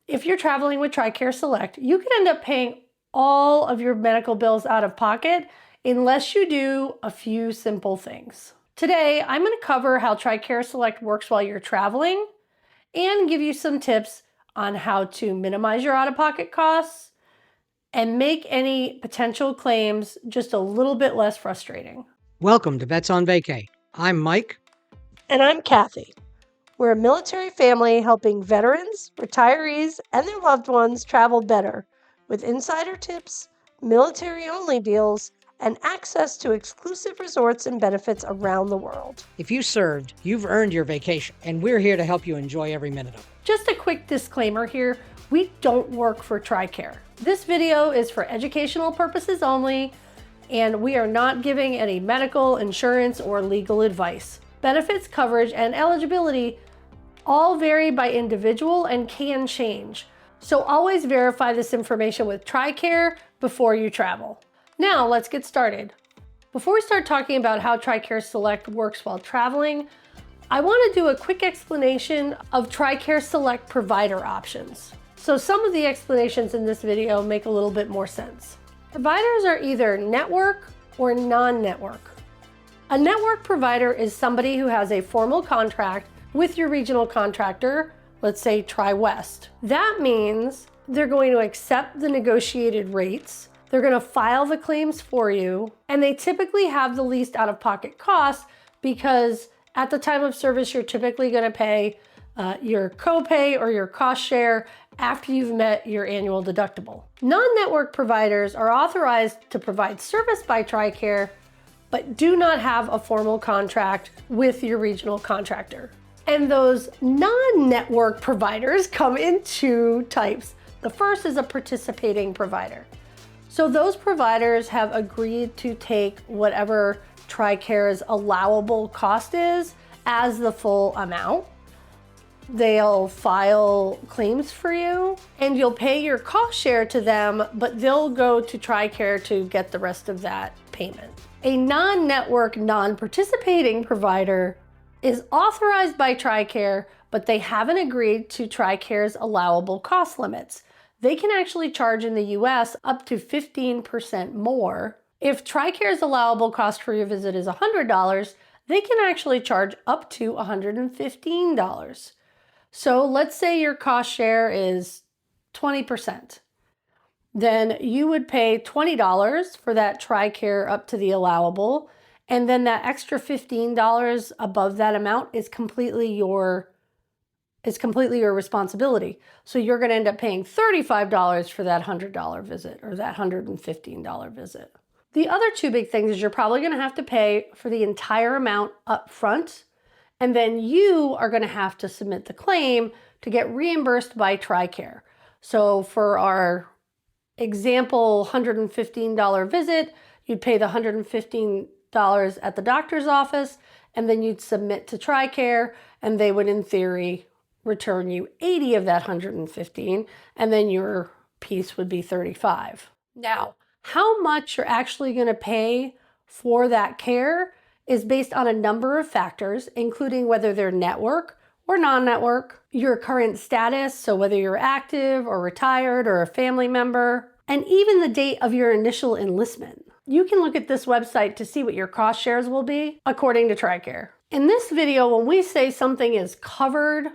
If you're traveling with TRICARE Select, you can end up paying all of your medical bills out of pocket unless you do a few simple things. Today, I'm going to cover how TRICARE Select works while you're traveling and give you some tips on how to minimize your out-of-pocket costs and make any potential claims just a little bit less frustrating. Welcome to Vets on Vacay. I'm Mike. And I'm Kathy. We're a military family helping veterans, retirees, and their loved ones travel better with insider tips, military-only deals, and access to exclusive resorts and benefits around the world. If you served, you've earned your vacation, and we're here to help you enjoy every minute of it. Just a quick disclaimer here, we don't work for TRICARE. This video is for educational purposes only, and we are not giving any medical, insurance, or legal advice. Benefits, coverage, and eligibility all vary by individual and can change. So always verify this information with TRICARE before you travel. Now let's get started. Before we start talking about how TRICARE Select works while traveling, I want to do a quick explanation of TRICARE Select provider options. So some of the explanations in this video make a little bit more sense. Providers are either network or non-network. A network provider is somebody who has a formal contract with your regional contractor, let's say TriWest. That means they're going to accept the negotiated rates, they're going to file the claims for you, and they typically have the least out-of-pocket costs because at the time of service, you're typically going to pay your copay or your cost share after you've met your annual deductible. Non-network providers are authorized to provide service by TRICARE, but do not have a formal contract with your regional contractor. And those non-network providers come in two types. The first is a participating provider. So those providers have agreed to take whatever TRICARE's allowable cost is as the full amount. They'll file claims for you and you'll pay your cost share to them, but they'll go to TRICARE to get the rest of that payment. A non-network, non-participating provider is authorized by TRICARE, but they haven't agreed to TRICARE's allowable cost limits. They can actually charge in the US up to 15% more. If TRICARE's allowable cost for your visit is $100, they can actually charge up to $115. So let's say your cost share is 20%. Then you would pay $20 for that TRICARE up to the allowable, and then that extra $15 above that amount is completely your responsibility. So you're going to end up paying $35 for that $100 visit or that $115 visit. The other two big things is you're probably going to have to pay for the entire amount up front, and then you are going to have to submit the claim to get reimbursed by TRICARE. So for our example $115 visit, you'd pay the $115 at the doctor's office, and then you'd submit to TRICARE, and they would, in theory, return you 80 of that 115, and then your piece would be 35. Now, how much you're actually going to pay for that care is based on a number of factors, including whether they're network or non-network, your current status, so whether you're active or retired or a family member, and even the date of your initial enlistment. You can look at this website to see what your cost shares will be according to TRICARE. In this video, when we say something is covered,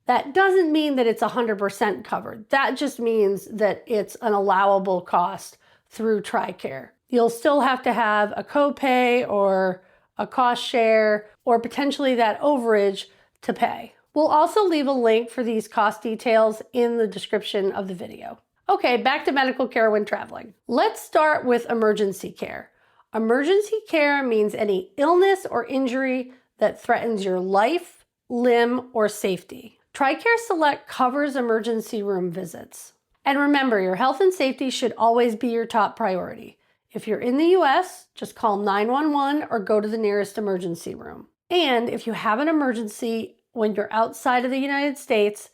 that doesn't mean that it's 100% covered. That just means that it's an allowable cost through TRICARE. You'll still have to have a copay or a cost share or potentially that overage to pay. We'll also leave a link for these cost details in the description of the video. Okay, back to medical care when traveling. Let's start with emergency care. Emergency care means any illness or injury that threatens your life, limb, or safety. TRICARE Select covers emergency room visits. And remember, your health and safety should always be your top priority. If you're in the US, just call 911 or go to the nearest emergency room. And if you have an emergency when you're outside of the United States,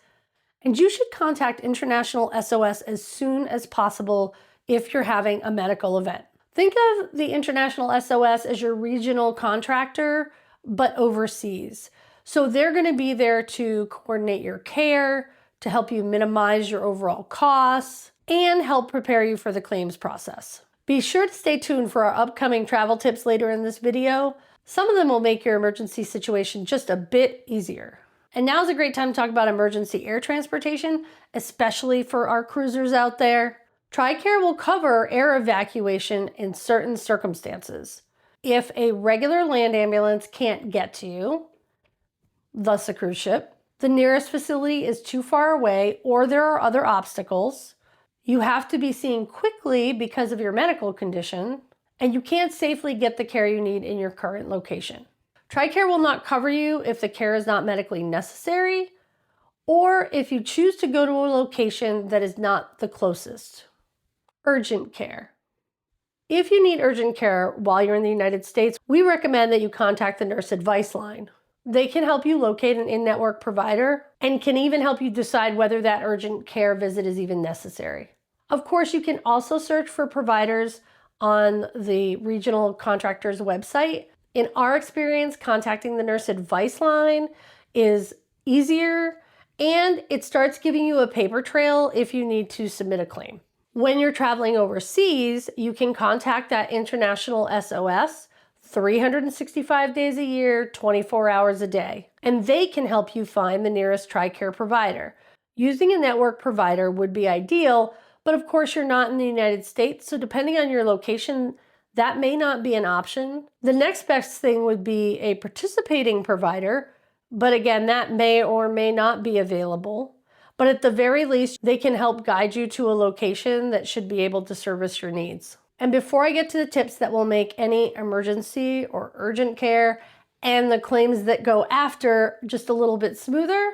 and you should contact International SOS as soon as possible if you're having a medical event. Think of the International SOS as your regional contractor, but overseas. So they're going to be there to coordinate your care, to help you minimize your overall costs and help prepare you for the claims process. Be sure to stay tuned for our upcoming travel tips later in this video. Some of them will make your emergency situation just a bit easier. And now is a great time to talk about emergency air transportation, especially for our cruisers out there. TRICARE will cover air evacuation in certain circumstances. If a regular land ambulance can't get to you, thus a cruise ship, the nearest facility is too far away, or there are other obstacles, you have to be seen quickly because of your medical condition, and you can't safely get the care you need in your current location. TRICARE will not cover you if the care is not medically necessary, or if you choose to go to a location that is not the closest. Urgent care. If you need urgent care while you're in the United States, we recommend that you contact the Nurse Advice Line. They can help you locate an in-network provider and can even help you decide whether that urgent care visit is even necessary. Of course, you can also search for providers on the regional contractor's website. In our experience, contacting the Nurse Advice Line is easier, and it starts giving you a paper trail if you need to submit a claim. When you're traveling overseas, you can contact that international SOS 365 days a year, 24 hours a day, and they can help you find the nearest TRICARE provider. Using a network provider would be ideal, but of course you're not in the United States, so depending on your location, that may not be an option. The next best thing would be a participating provider, but again, that may or may not be available. But at the very least, they can help guide you to a location that should be able to service your needs. And before I get to the tips that will make any emergency or urgent care and the claims that go after just a little bit smoother,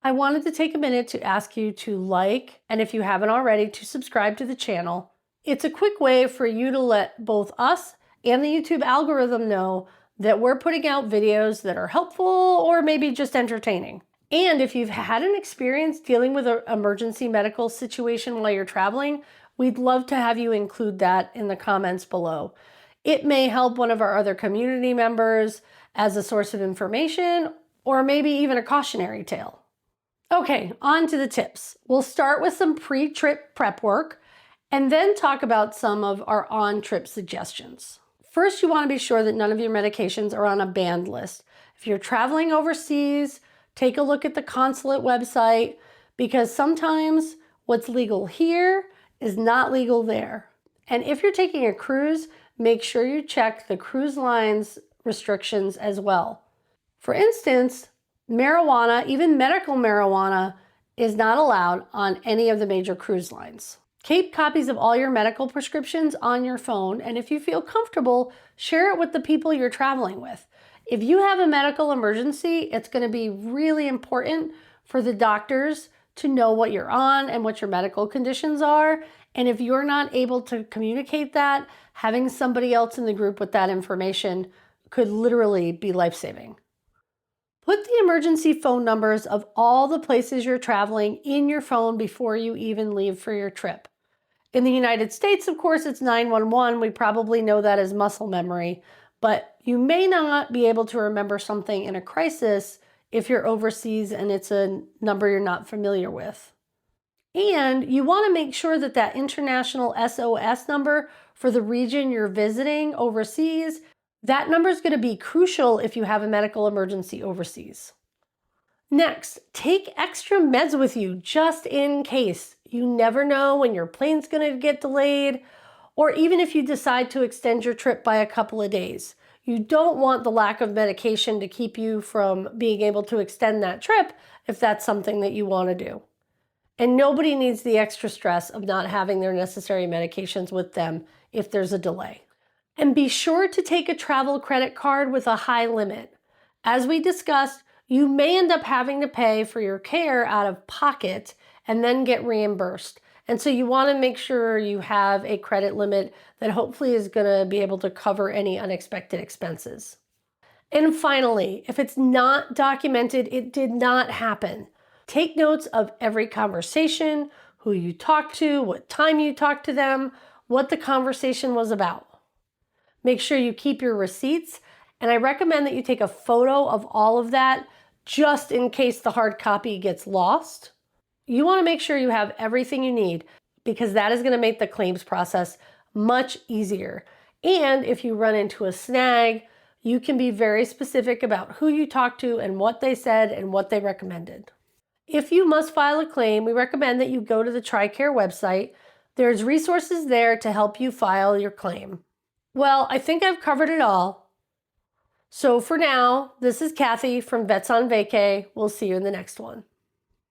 I wanted to take a minute to ask you to like, and if you haven't already, to subscribe to the channel. It's a quick way for you to let both us and the YouTube algorithm know that we're putting out videos that are helpful or maybe just entertaining. And if you've had an experience dealing with an emergency medical situation while you're traveling, we'd love to have you include that in the comments below. It may help one of our other community members as a source of information, or maybe even a cautionary tale. Okay, on to the tips. We'll start with some pre-trip prep work and then talk about some of our on-trip suggestions. First, you want to be sure that none of your medications are on a banned list. If you're traveling overseas, take a look at the consulate website, because sometimes what's legal here is not legal there. And if you're taking a cruise, make sure you check the cruise line's restrictions as well. For instance, marijuana, even medical marijuana, is not allowed on any of the major cruise lines. Keep copies of all your medical prescriptions on your phone, and if you feel comfortable, share it with the people you're traveling with. If you have a medical emergency, it's going to be really important for the doctors to know what you're on and what your medical conditions are. And if you're not able to communicate that, having somebody else in the group with that information could literally be life-saving. Put the emergency phone numbers of all the places you're traveling in your phone before you even leave for your trip. In the United States, of course, it's 911. We probably know that as muscle memory, but you may not be able to remember something in a crisis if you're overseas and it's a number you're not familiar with. And you want to make sure that that international SOS number for the region you're visiting overseas, that number is going to be crucial if you have a medical emergency overseas. Next, take extra meds with you just in case. You never know when your plane's going to get delayed, or even if you decide to extend your trip by a couple of days. You don't want the lack of medication to keep you from being able to extend that trip if that's something that you want to do. And nobody needs the extra stress of not having their necessary medications with them if there's a delay. And be sure to take a travel credit card with a high limit. As we discussed, you may end up having to pay for your care out of pocket and then get reimbursed. And so you want to make sure you have a credit limit that hopefully is going to be able to cover any unexpected expenses. And finally, if it's not documented, it did not happen. Take notes of every conversation, who you talked to, what time you talked to them, what the conversation was about. Make sure you keep your receipts, and I recommend that you take a photo of all of that just in case the hard copy gets lost. You want to make sure you have everything you need because that is going to make the claims process much easier. And if you run into a snag, you can be very specific about who you talked to and what they said and what they recommended. If you must file a claim, we recommend that you go to the TRICARE website. There's resources there to help you file your claim. Well, I think I've covered it all. So for now, this is Kathy from Vets on Vacay. We'll see you in the next one.